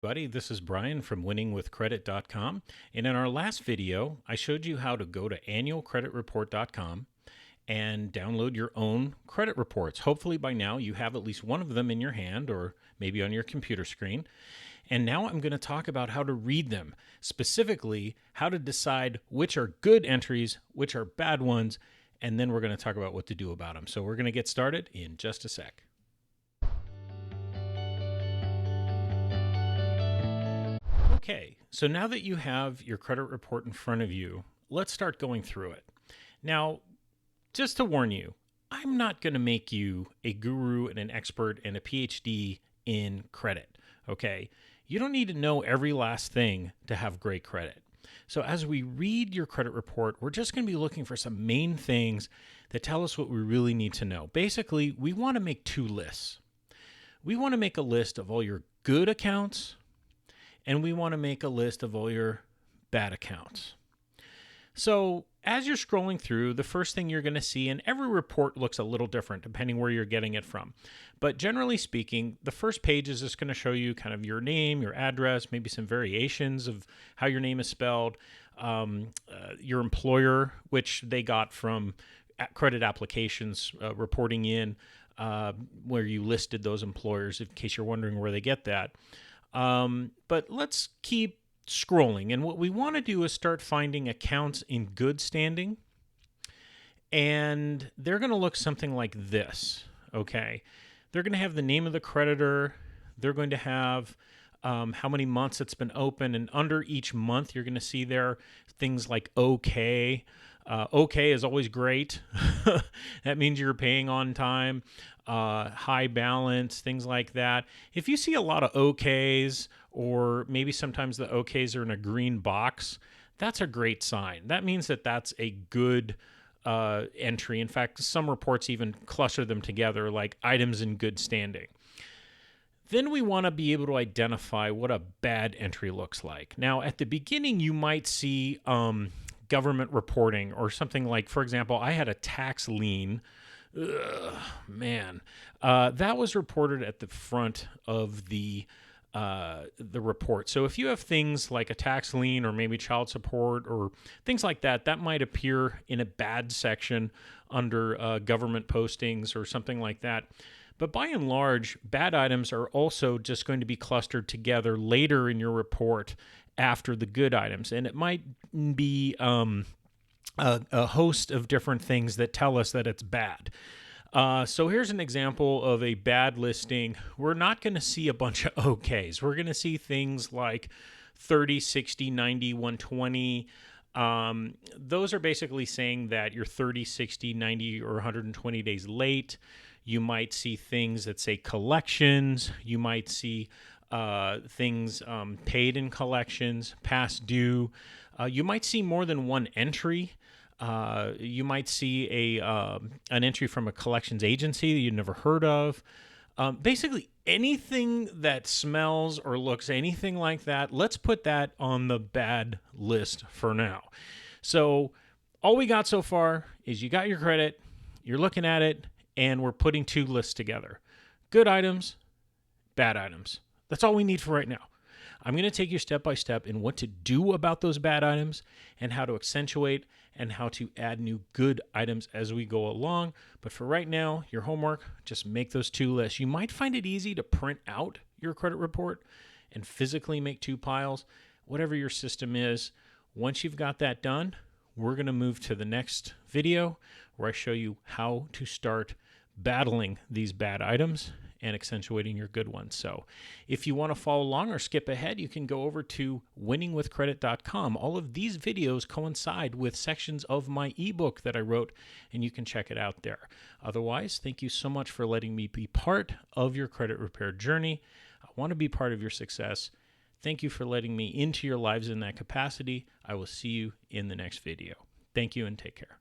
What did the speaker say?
Buddy, this is Brian from winningwithcredit.com. And in our last video, I showed you how to go to annualcreditreport.com and download your own credit reports. Hopefully by now you have at least one of them in your hand or maybe on your computer screen. And now I'm going to talk about how to read them, specifically how to decide which are good entries, which are bad ones, and then we're going to talk about what to do about them. So we're going to get started in just a sec. Okay, so now that you have your credit report in front of you, let's start going through it. Now, just to warn you, I'm not going to make you a guru and an expert and a PhD in credit, okay? You don't need to know every last thing to have great credit. So as we read your credit report, we're just going to be looking for some main things that tell us what we really need to know. Basically, we want to make two lists. We want to make a list of all your good accounts, and we want to make a list of all your bad accounts. So as you're scrolling through, the first thing you're going to see, and every report looks a little different depending where you're getting it from. But generally speaking, the first page is just going to show you kind of your name, your address, maybe some variations of how your name is spelled, your employer, which they got from credit applications reporting in where you listed those employers in case you're wondering where they get that. But let's keep scrolling. And what we want to do is start finding accounts in good standing. And they're going to look something like this. Okay. They're going to have the name of the creditor. They're going to have how many months it's been open. And under each month, you're going to see there things like okay. Okay is always great. That means you're paying on time. High balance, things like that. If you see a lot of okays, or maybe sometimes the okays are in a green box, that's a great sign. That means that that's a good entry. In fact, some reports even cluster them together like items in good standing. Then we want to be able to identify what a bad entry looks like. Now, at the beginning, you might see government reporting or something like, for example, I had a tax lien. That was reported at the front of the report. So if you have things like a tax lien or maybe child support or things like that, that might appear in a bad section under government postings or something like that. But by and large, bad items are also just going to be clustered together later in your report after the good items. And it might be a host of different things that tell us that it's bad. So here's an example of a bad listing. We're not going to see a bunch of okays. We're going to see things like 30, 60, 90, 120. Those are basically saying that you're 30, 60, 90, or 120 days late. You might see things that say collections. You might see things paid in collections, past due. You might see more than one entry. You might see an entry from a collections agency that you've never heard of. Basically, anything that smells or looks anything like that, let's put that on the bad list for now. So all we got so far is you got your credit, you're looking at it, and we're putting two lists together. Good items, bad items. That's all we need for right now. I'm going to take you step by step in what to do about those bad items and how to accentuate and how to add new good items as we go along. But for right now, your homework, just make those two lists. You might find it easy to print out your credit report and physically make two piles, whatever your system is. Once you've got that done, we're going to move to the next video where I show you how to start battling these bad items and accentuating your good ones. So if you want to follow along or skip ahead, you can go over to winningwithcredit.com. All of these videos coincide with sections of my ebook that I wrote, and you can check it out there. Otherwise, thank you so much for letting me be part of your credit repair journey. I want to be part of your success. Thank you for letting me into your lives in that capacity. I will see you in the next video. Thank you and take care.